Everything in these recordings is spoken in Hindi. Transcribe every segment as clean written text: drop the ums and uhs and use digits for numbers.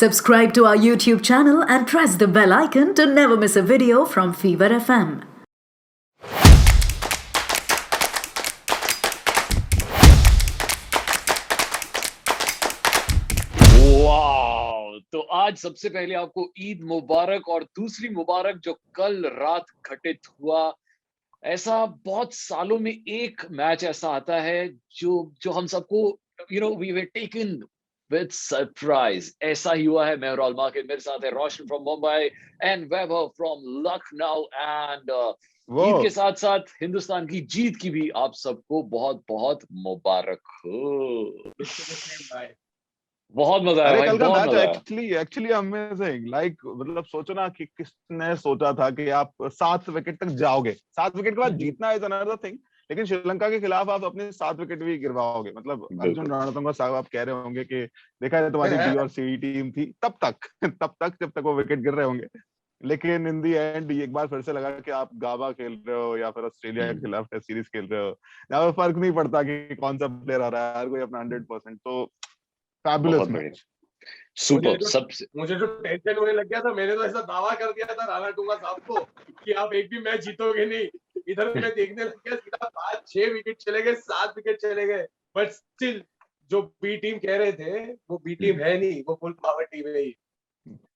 Subscribe to our YouTube channel and press the bell icon to never miss a video from Fever FM. वाह, तो आज सबसे पहले आपको ईद मुबारक और दूसरी मुबारक जो कल रात घटित हुआ। ऐसा बहुत सालों में एक मैच ऐसा आता है जो जो हम सबको we were taken with surprise. ऐसा ही हुआ है। मैं रॉल मार्केट, मेरे साथ है Roshan from Mumbai and Vaibhav from Lucknow and Eid के साथ साथ हिंदुस्तान की जीत की भी आप सबको बहुत बहुत मुबारक हो। बहुत मजा आया अरे भाई, कल का बहुत मैच मजा आया। Actually amazing. मतलब सोचो ना कि किसने सोचा था कि आप 7 विकेट तक जाओगे। 7 विकेट के बाद जीतना इज अनदर थिंग, लेकिन श्रीलंका के खिलाफ आप अपने 7 विकेट भी गिरवाओगे। मतलब अर्जुन रणतुंगा साहब आप कह रहे होंगे कि देखा है तुम्हारी बी और सी टीम थी तब तक जब तक वो विकेट गिर रहे होंगे, लेकिन इन दी एंड एक बार फिर से लगा कि आप गाबा खेल रहे हो या फिर ऑस्ट्रेलिया के खिलाफ टेस्ट सीरीज खेल रहे हो। यहाँ पे फर्क नहीं पड़ता कि कौन सा प्लेयर आ रहा है, हर कोई अपना 100%। तो फैबुलस मैच, सुपर। सबसे मुझे जो टेंशन होने लग गया था, मैंने तो ऐसा दावा कर दिया था राणा टूंगा साहब को कि आप एक भी मैच जीतोगे नहीं। इधर मैं देखने लग गया, सीधा 5-6 विकेट चले गए, 7 विकेट चले गए, बट स्टिल जो बी टीम कह रहे थे वो बी टीम है नहीं, वो फुल पावर टीम है ही।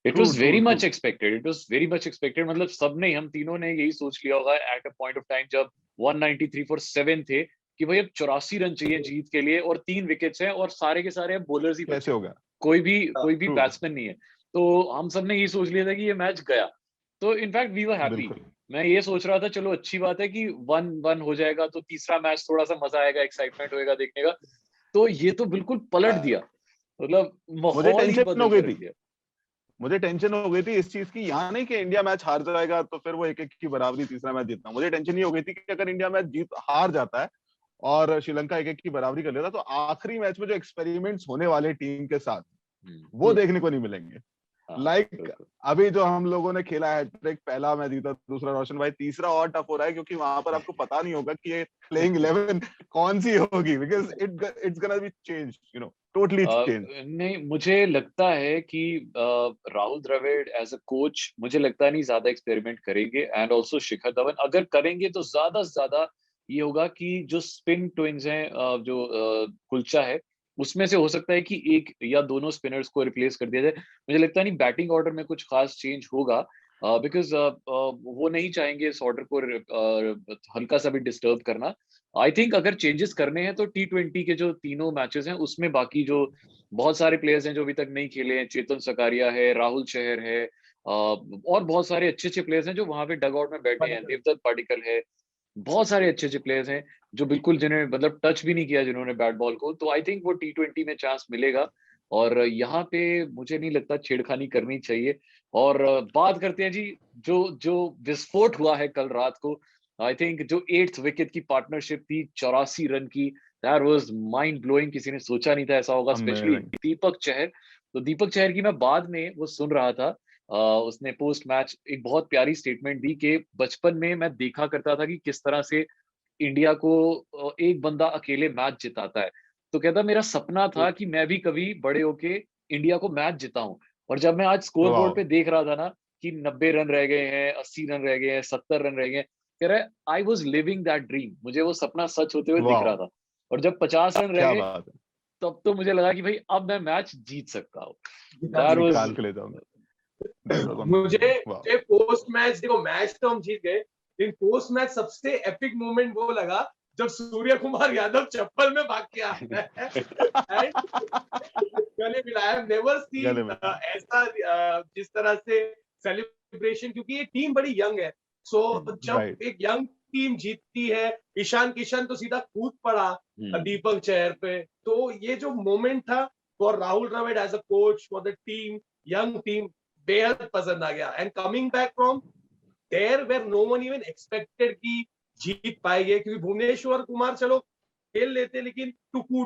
It was very much expected, it was very much expected. मतलब सबने, हम तीनों ने यही सोच लिया होगा at a point of time जब 193 फॉर 7 थे कि भाई अब 84 रन चाहिए जीत के लिए और 3 विकेट्स हैं और सारे के सारे अब बॉलर्स ही कैसे होगा, कोई भी बैट्समैन नहीं है। तो हम सब ने यही सोच लिया था कि ये मैच गया। तो इनफैक्ट वी वर हैप्पी। मैं ये सोच रहा था चलो अच्छी बात है कि 1-1 हो जाएगा तो तीसरा मैच थोड़ा सा मजा आएगा, एक्साइटमेंट होएगा देखने का। तो ये तो बिल्कुल पलट दिया, मतलब माहौल ही बदल कर दिया। मुझे टेंशन हो गई थी इस चीज की। यहाँ नहीं कि इंडिया मैच हार जाएगा तो फिर वो 1-1 की बराबरी तीसरा मैच जीतना। मुझे टेंशन ये हो गई थी कि अगर इंडिया मैच हार जाता है और श्रीलंका 1-1 की बराबरी कर लेता तो आखिरी मैच में जो एक्सपेरिमेंट्स होने वाले टीम के साथ वो देखने को नहीं मिलेंगे। लाइक अभी जो हम लोगों ने खेला है, ट्रिक पहला मैं जीता, दूसरा रोशन भाई, तीसरा और टफ हो रहा है क्योंकि वहां पर आपको पता नहीं होगा कि ये प्लेइंग 11 कौन सी होगी, because it's gonna be change, totally change. नहीं, मुझे लगता है कि Rahul Dravid as a coach मुझे लगता नहीं ज्यादा एक्सपेरिमेंट करेंगे एंड ऑल्सो शिखर धवन अगर करेंगे तो ज्यादा से ज्यादा ये होगा कि जो स्पिन ट्विंस हैं, जो कुलचा है उसमें से हो सकता है कि एक या दोनों स्पिनर्स को रिप्लेस कर दिया जाए। मुझे लगता नहीं बैटिंग ऑर्डर में कुछ खास चेंज होगा बिकॉज वो नहीं चाहेंगे इस ऑर्डर को हल्का सा भी डिस्टर्ब करना। आई थिंक अगर चेंजेस करने हैं तो T20 के जो तीनों मैचेस हैं उसमें बाकी जो बहुत सारे प्लेयर्स हैं जो अभी तक नहीं खेले हैं, चेतन सकारिया है, राहुल चहर है, और बहुत सारे अच्छे अच्छे प्लेयर्स हैं जो वहां पे डग आउट में बैठे हैं, देवदत्त पाडिक्कल है, बहुत सारे अच्छे अच्छे प्लेयर्स हैं जो बिल्कुल जिन्हें मतलब टच भी नहीं किया जिन्होंने बैट बॉल को। तो आई थिंक वो T20 में चांस मिलेगा और यहाँ पे मुझे नहीं लगता छेड़खानी करनी चाहिए। और बात करते हैं जी जो जो विस्फोट हुआ है कल रात को। आई थिंक जो 8th विकेट की पार्टनरशिप थी 84 रन की, दैट वाज माइंड ब्लोइंग। किसी ने सोचा नहीं था ऐसा होगा, स्पेशली दीपक चहर। तो दीपक चहर की मैं बाद में वो सुन रहा था, उसने पोस्ट मैच एक बहुत प्यारी स्टेटमेंट दी कि बचपन में मैं देखा करता था कि किस तरह से इंडिया को एक बंदा अकेले मैच जिताता है। तो कहता मेरा सपना था कि मैं भी कभी बड़े होके इंडिया को मैच जिताऊं। और जब मैं आज स्कोर बोर्ड पे देख रहा था ना कि 90 रन रह गए हैं, 80 रन रह गए हैं, 70 रन रह गए हैं, कह रहा है I was living that dream. मुझे वो सपना सच होते हुए दिख रहा था। और जब 50 रन रह गए तब तो मुझे लगा कि भाई अब मैं मैच जीत सकता हूँ। मुझे पोस्ट मैच, देखो मैच तो हम जीत गए, लेकिन पोस्ट मैच सबसे एपिक मोमेंट वो लगा जब सूर्य कुमार यादव चप्पल में भाग के आता है गले मिलाया। नेवर सीन ऐसा जिस तरह से सेलिब्रेशन, क्योंकि ये टीम बड़ी यंग है। सो जब एक यंग टीम जीतती है, ईशान किशन तो सीधा कूद पड़ा दीपक चहर पे। तो ये जो मोमेंट था for Rahul Dravid as a coach for the team, young team, बेहद पसंद आ गया। And coming back from there where no one even expected कि जीत पाएंगे, क्योंकि भुवनेश्वर कुमार चलो खेल लेते लेकिन टुकू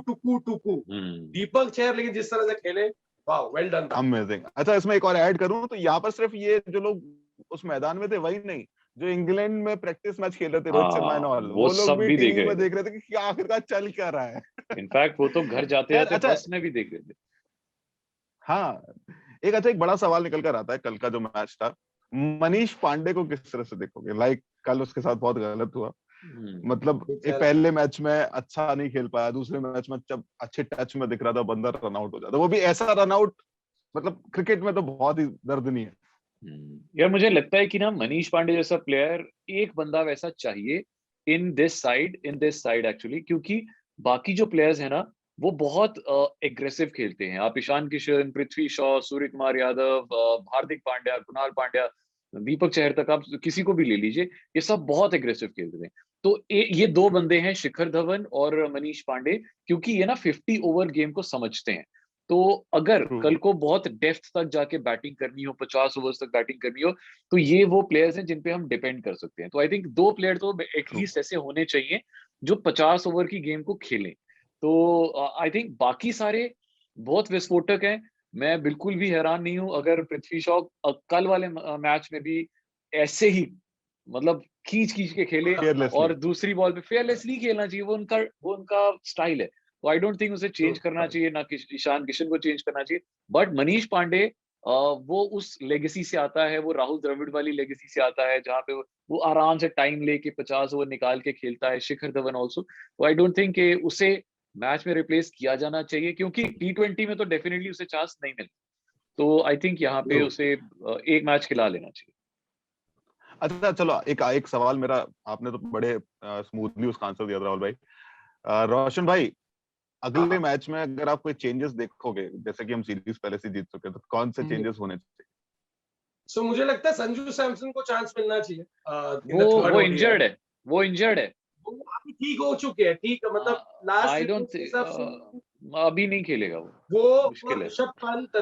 दीपक चहर लेकिन जिस तरह से खेले, वाह, वेल डन, अमेजिंग। अच्छा, इसमें एक और ऐड करूं तो यहाँ पर सिर्फ ये जो लोग उस मैदान में थे वही नहीं, जो इंग्लैंड में प्रैक्टिस मैच खेल रहे थे, रोहित शर्मा एंड ऑल, वो लोग भी टीवी में देख रहे थे कि आखिरकार चल क्या रहा है। इनफैक्ट वो तो घर जाते जाते बस में भी देख रहे थे। हाँ, एक बड़ा सवाल निकल कर आता है कल का जो मैच था, मनीष पांडे को किस तरह से देखोगे? लाइक कल उसके साथ बहुत गलत हुआ, मतलब पहले मैच में अच्छा नहीं खेल पाया, दूसरे मैच में जब अच्छे टच में दिख रहा था बंदा रन आउट हो जाता, वो भी ऐसा रन आउट, मतलब क्रिकेट में तो बहुत ही दर्दनीय है। यार मुझे लगता है कि ना मनीष पांडे जैसा प्लेयर, एक बंदा वैसा चाहिए इन दिस साइड एक्चुअली, क्योंकि बाकी जो प्लेयर्स है ना वो बहुत एग्रेसिव खेलते हैं। आप ईशान किशन, पृथ्वी शॉ, सूर्य कुमार यादव, हार्दिक पांड्या, कुणाल पांड्या, दीपक चहर तक, आप किसी को भी ले लीजिए, ये सब बहुत एग्रेसिव खेलते हैं। तो ये दो बंदे हैं, शिखर धवन और मनीष पांडे, क्योंकि ये ना 50 ओवर गेम को समझते हैं। तो अगर कल को बहुत डेप्थ तक जाके बैटिंग करनी हो, 50 ओवर्स तक बैटिंग करनी हो, तो ये वो प्लेयर्स हैं जिन पे हम डिपेंड कर सकते हैं। तो आई थिंक 2 प्लेयर तो एटलीस्ट ऐसे होने चाहिए जो 50 ओवर की गेम को खेलें। तो आई थिंक बाकी सारे बहुत विस्फोटक हैं। मैं बिल्कुल भी हैरान नहीं हूं अगर पृथ्वी शॉ कल वाले मैच में भी ऐसे ही मतलब खींच के खेले, और दूसरी बॉल पे फेयरलेसली खेलना चाहिए, वो उनका स्टाइल है। तो आई डोंट थिंक उसे चेंज करना चाहिए, ना ईशान किशन को चेंज करना चाहिए। बट मनीष पांडे वो उस लेगेसी से आता है, वो राहुल द्रविड़ वाली लेगेसी से आता है, जहाँ पे वो आराम से टाइम लेके 50 ओवर निकाल के खेलता है। शिखर धवन ऑल्सो। तो आई डोंट थिंक उसे मैच में रिप्लेस किया जाना चाहिए, क्योंकि T20 में तो डेफिनेटली उसे चांस नहीं मिलता। तो आई थिंक यहाँ पे उसे एक मैच खिला लेना चाहिए। अच्छा चलो, एक सवाल मेरा, आपने तो बड़े स्मूथली उसका आंसर दिया राहुल भाई। रोशन भाई, अगले मैच में अगर आप कोई चेंजेस देखोगे, जैसे कि हम सीरीज पहले से जीत चुके, तो कौन से चेंजेस होने चाहिए? सो मुझे लगता है संजू सैमसन को चांस मिलना चाहिए। वो इंजर्ड है, वो अभी ठीक हो चुके हैं, ठीक है, मतलब लास्ट आई डोंट अभी नहीं खेलेगा वो मुश्किल है।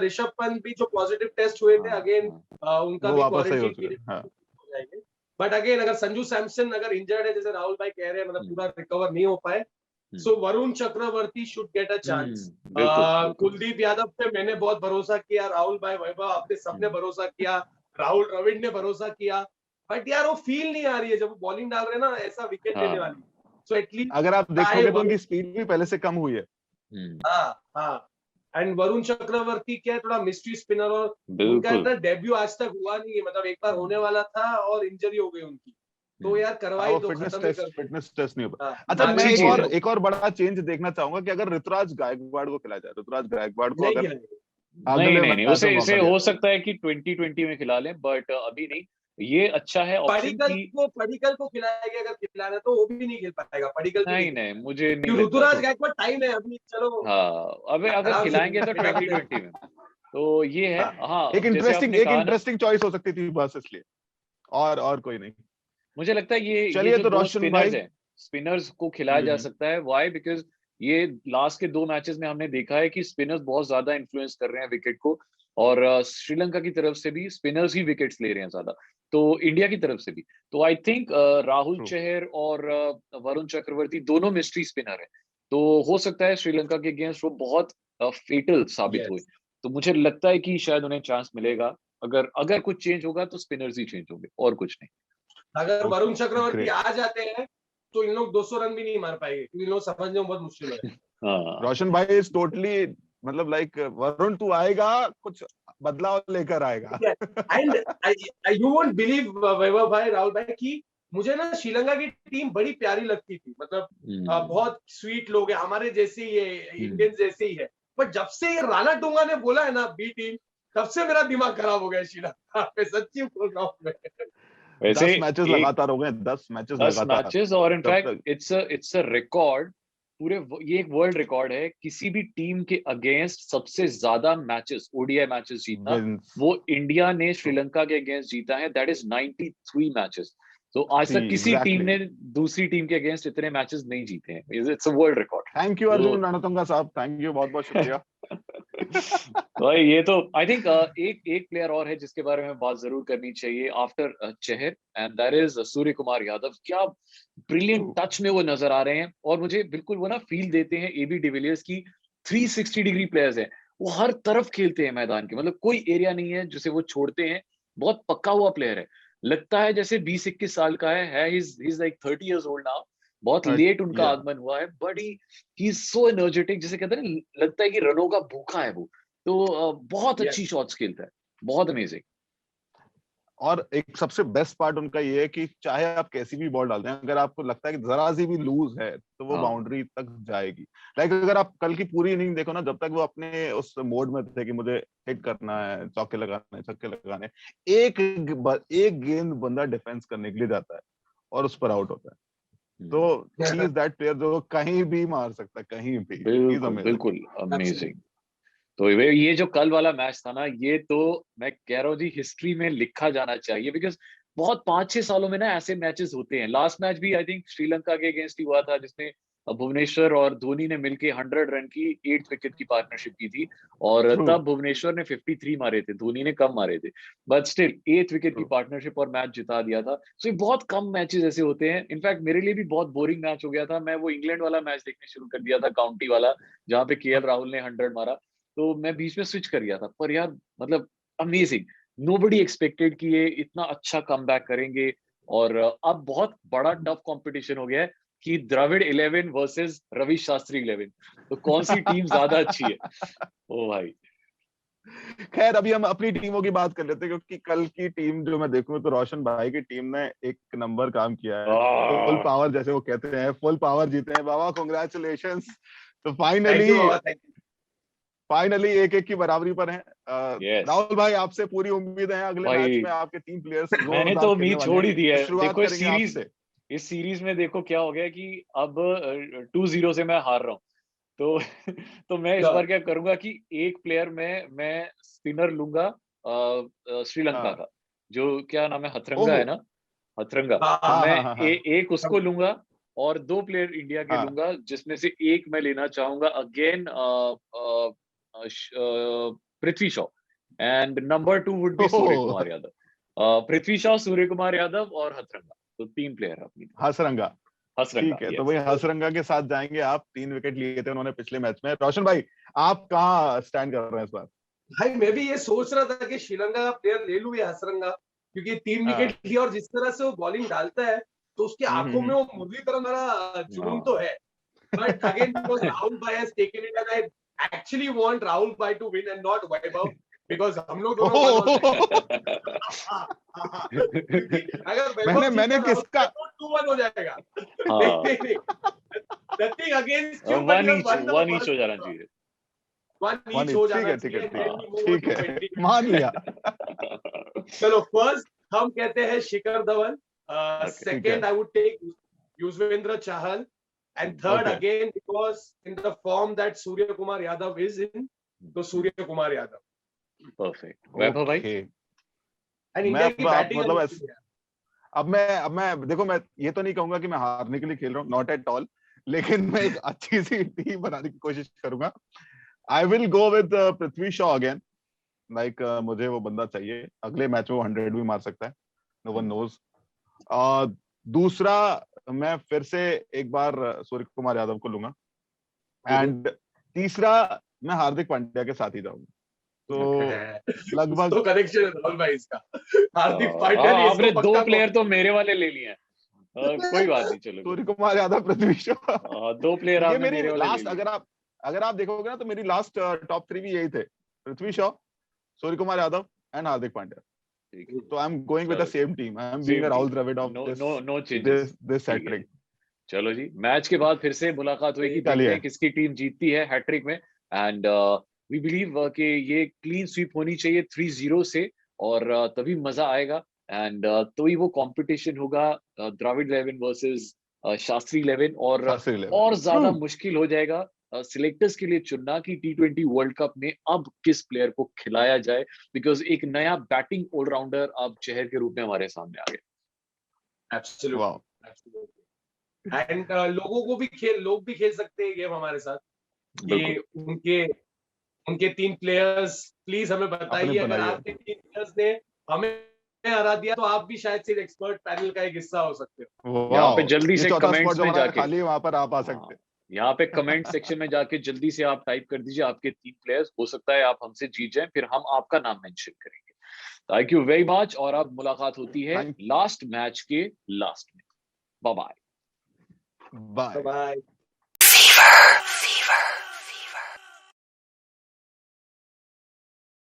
ऋषभ पंत भी जो पॉजिटिव टेस्ट हुए थे, अगेन उनका भी क्वारंटाइन पीरियड हो जाएंगे। बट अगेन अगर संजू सैमसन अगर इंजर्ड है, जैसे राहुल भाई कह रहे हैं, मतलब पूरा रिकवर नहीं हो पाए, so Varun Chakravarthy should get a chance. Kuldeep Yadav पे मैंने बहुत भरोसा किया, राहुल भाई, वैभव, आपने सबने भरोसा किया, राहुल द्रविड़ ने भरोसा किया, बट यार वो फील नहीं आ रही है जब वो बॉलिंग डाल रहे हैं ना, ऐसा विकेट लेने वाली। सो एटलीस्ट अगर आप देखोगे तो उनकी स्पीड भी पहले से कम हुई है। हाँ। एंड वरुण चक्रवर्ती क्या है, थोड़ा मिस्ट्री स्पिनर, और उनका इतना डेब्यू आज तक हुआ नहीं है, मतलब एक बार होने वाला था और इंजरी हो गई उनकी, तो यार करवाई दो, फिटनेस टेस्ट नहीं होता। अच्छा, मैं एक और बड़ा चेंज देखना चाहूंगा कि अगर ऋतुराज गायकवाड़ को खिलाया जाए, ऋतुराज गायकवाड़ को अगर नहीं, उसे हो सकता है कि 2020 में खिला लें, बट अभी नहीं। ये अच्छा है ऑप्शन पडिक्कल को खिलाएंगे अगर खिलाना, तो वो भी नहीं खेल पाएगा पडिक्कल। नहीं, मुझे नहीं। ऋतुराज गायकवाड़ टाइम है अभी, चलो। हाँ, अब अगर खिलाएंगे तो 2020 में, तो ये है। हाँ, एक इंटरेस्टिंग चॉइस हो सकती थी बस, इसलिए और कोई नहीं। मुझे लगता है ये चलिए, तो रोशन भाई, स्पिनर्स को खिलाया जा सकता है। व्हाई? बिकॉज ये लास्ट के 2 मैचेस में हमने देखा है कि स्पिनर्स बहुत ज्यादा इन्फ्लुएंस कर रहे हैं विकेट को, और श्रीलंका की तरफ से भी स्पिनर्स ही विकेट्स ले रहे हैं ज्यादा, तो इंडिया की तरफ से भी। तो आई थिंक राहुल चहर और वरुण चक्रवर्ती दोनों मिस्ट्री स्पिनर है, तो हो सकता है श्रीलंका के अगेंस्ट वो बहुत फेटल साबित हुए। तो मुझे लगता है कि शायद उन्हें चांस मिलेगा। अगर कुछ चेंज होगा तो स्पिनर्स ही चेंज होंगे, और कुछ नहीं। अगर वरुण चक्रवर्ती आ जाते हैं तो इन लोग 200 रन भी नहीं मार पाएंगे, क्योंकि इन लोग समझने में बहुत मुश्किल है। रोशन भाई इज टोटली, मतलब लाइक, वरुण तू आएगा, कुछ बदलाव लेकर आएगा। एंड यू वोंट बिलीव वैभव भाई, राहुल भाई, कि मुझे ना श्रीलंका की टीम बड़ी प्यारी लगती थी, मतलब बहुत स्वीट लोग हैं, हमारे जैसे ही है, इंडियन जैसे ही है। पर जब से ये राणा डोंगा ने बोला है ना बी टीम, तब से मेरा दिमाग खराब हो गया श्रीलंका पे, सच्ची बोल रहा हूँ मैं। वैसे 10 मैचेस लगातार हो गए, 10 मैचेस, और इनफैक्ट इट्स अ रिकॉर्ड पूरे, ये एक वर्ल्ड रिकॉर्ड है किसी भी टीम के अगेंस्ट सबसे ज्यादा मैचेस, ओडीआई मैचेस जीतना, वो इंडिया ने श्रीलंका के अगेंस्ट जीता है, दैट इज 93 मैचेस। तो आज तक किसी टीम ने दूसरी टीम के अगेंस्ट इतने मैचेस नहीं जीते हैं। It's a world record. Thank you Arjun Ranatunga साहब, थैंक यू, बहुत बहुत शुक्रिया। तो ये तो आई थिंक एक प्लेयर और है जिसके बारे में बात जरूर करनी चाहिए after Chahar, and that is Surya Kumar Yadav. क्या ब्रिलियंट टच में वो नजर आ रहे हैं, और मुझे बिल्कुल वो ना फील देते हैं एबी डिविलियर्स की 360 डिग्री प्लेयर्स हैं। वो हर तरफ खेलते हैं मैदान के, मतलब कोई एरिया नहीं है जिसे वो छोड़ते हैं। बहुत पक्का हुआ प्लेयर है, लगता है जैसे 20-21 साल का है। He is like 30 years old now. बहुत लेट उनका आगमन हुआ है, but he is so energetic, जिसे कहते हैं ना, लगता है कि रनों का भूखा है वो। तो बहुत Yes. अच्छी शॉट्स खेलता है, बहुत अमेजिंग। और एक सबसे बेस्ट पार्ट उनका ये है कि चाहे आप कैसी भी बॉल डालते हैं, अगर आपको लगता है कि जरा सी भी लूज है तो वो हाँ। बाउंड्री तक जाएगी। लाइक अगर आप कल की पूरी इनिंग देखो ना, जब तक वो अपने उस मोड में थे कि मुझे हिट करना है, चौके लगाने हैं, छक्के लगाने हैं, एक गेंद बंदा डिफेंस करने के लिए जाता है और उस पर आउट होता है। तो ही इज दैट प्लेयर जो कहीं भी मार सकता है, कहीं भी। बिल्कुल बिल्कुल अमेजिंग। तो ये जो कल वाला मैच था ना, ये तो मैं कह रहा हूँ जी हिस्ट्री में लिखा जाना चाहिए, बिकॉज बहुत 5-6 सालों में ना ऐसे मैचेस होते हैं। लास्ट मैच भी आई थिंक श्रीलंका के अगेंस्ट ही हुआ था, जिसमें भुवनेश्वर और धोनी ने मिलके 100 रन की 8 विकेट की पार्टनरशिप की थी, और True. तब भुवनेश्वर ने 53 मारे थे, धोनी ने कम मारे थे, बट स्टिल 8 विकेट की True. पार्टनरशिप और मैच जिता दिया था। सो ये बहुत कम मैचेस ऐसे होते हैं। इनफैक्ट मेरे लिए भी बहुत बोरिंग मैच हो गया था, मैं वो इंग्लैंड वाला मैच देखने शुरू कर दिया था, काउंटी वाला, जहाँ पे केएल राहुल ने 100 मारा, तो मैं बीच में स्विच कर गया था। पर यार मतलब अमेजिंग, नोबडी एक्सपेक्टेड कि ये इतना अच्छा कमबैक करेंगे। और अब बहुत बड़ा टफ कंपटीशन हो गया है कि द्रविड़ 11 वर्सेस रवि शास्त्री 11, तो कौन सी टीम ज्यादा अच्छी है? ओ भाई। खैर अभी हम अपनी टीमों की बात कर लेते हैं, क्योंकि कल की टीम जो मैं देखूं तो रोशन भाई की टीम ने एक नंबर काम किया है। फुल पावर जैसे वो कहते हैं, फुल पावर जीते हैं बाबा, कांग्रेचुलेशंस। तो फाइनली 1-1 की बराबरी पर हैं। Yes. राहुल भाई, आपसे पूरी उम्मीद है अगले भाई, मैच में आपके 3 प्लेयर्स मैंने तो उम्मीद छोड़ ही दी है। शुरुआत देखो करेंगे आपसे। इस सीरीज में देखो क्या हो गया कि अब 2-0 से मैं हार रहा हूँ, तो तो मैं इस बार क्या करूंगा कि एक प्लेयर में मैं स्पिनर लूंगा श्रीलंका का, जो क्या नाम है, हथरंगा है ना, हथरंगा। मैं एक उसको लूंगा और 2 प्लेयर इंडिया के लूंगा, जिसमें से एक मैं लेना चाहूंगा again Prithvi Shaw, and number 2 would be Surya Kumar Yadav. Prithvi Shaw, Surya Kumar Yadav और हथरंगा, तो 3 प्लेयर अपनी। हसरंगा, ठीक है। तो वही हसरंगा के साथ जाएंगे आप। 3 विकेट लिए थे उन्होंने पिछले मैच में। रोशन भाई, आप कहाँ स्टैंड कर रहे हैं इस बार? भाई मैं भी ये सोच रहा था कि श्रीलंका का प्लेयर ले लूं या हसरंगा, क्योंकि 3 विकेट लिया और जिस तरह से वो बॉलिंग डालता है तो उसकी आंखों में वो मुरली तरह मेरा जुनून तो है। बट अगेन बिकॉज राहुल भाई has taken it and I actually want Rahul भाई to win and not Vaibhav, because हम लोग दोनों अगर मैंने किसका 2-1 हो जाएगा। Nothing against you, one each हो जाना चाहिए। वन ईच हो जाना ठीक है, मान लिया। चलो, फर्स्ट हम कहते हैं Shikhar Dhawan, second I would take Yuzvendra Chahal, and third again because in the form that Surya Kumar Yadav is in, तो सूर्य कुमार यादव। परफेक्ट। वैभव भाई, इंडिया की बैटिंग मतलब अब मैं देखो, मैं ये तो नहीं कहूंगा कि मैं हारने के लिए खेल रहा हूँ, नॉट एट ऑल, लेकिन मैं एक अच्छी सी टीम बनाने की कोशिश करूंगा। I will go with Prithvi Shaw again. Like मुझे वो बंदा चाहिए, अगले मैच में वो 100 भी मार सकता है, नो वन नोज। दूसरा, मैं फिर से एक बार सूर्य कुमार यादव को लूंगा, एंड तीसरा मैं हार्दिक पांड्या के साथ ही जाऊंगा। तो लगभग तो कनेक्शन है राहुल भाई इसका। हार्दिक पांड्या ने आपने 2 प्लेयर तो मेरे वाले ले लिए हैं, कोई बात नहीं, चलो। सूर्य कुमार यादव, पृथ्वी शॉ, 2 प्लेयर आपने मेरी मेरे वाले लास्ट, अगर आप देखोगे ना तो मेरी लास्ट टॉप 3 भी यही थे, पृथ्वी शॉ, सूर्य कुमार यादव एंड हार्दिक पांड्या। तो I am going with the same team. I am being a Rahul Dravid of no changes this hat-trick. चलो जी, मैच के बाद फिर से मुलाकात होगी, देखते हैं किसकी टीम जीतती है हैट्रिक में। एंड वी बिलीव कि ये क्लीन स्वीप होनी चाहिए 3-0 से, और तभी मजा आएगा। एंड तो ही वो कंपटीशन होगा, द्रविड़ 11 वर्सेस शास्त्री 11, और ज्यादा मुश्किल हो जाएगा सिलेक्टर्स के लिए चुनना कि T20 वर्ल्ड कप में अब किस प्लेयर को खिलाया जाए, बिकॉज एक नया बैटिंग ऑलराउंडर अब चेहर के रूप में हमारे सामने आ गया। एब्सोल्युटली। एंड लोग भी खेल सकते हैं गेम हमारे साथ, कि उनके 3 प्लेयर्स प्लीज हमें बताइए। अगर आपके 3 प्लेयर्स ने हमें हरा दिया तो आप भी शायद से एक्सपर्ट पैनल का एक हिस्सा हो सकते हो। यहाँ पे जल्दी से कमेंट्स में जाके खाली वहां पर आप आ सकते हैं। यहाँ पे कमेंट सेक्शन में जाके जल्दी से आप टाइप कर दीजिए आपके 3 प्लेयर्स, हो सकता है आप हमसे जीत जाएं, फिर हम आपका नाम मेंशन करेंगे। थैंक यू वेरी मच, और अब मुलाकात होती है लास्ट मैच के लास्ट में। Bye bye. बाय।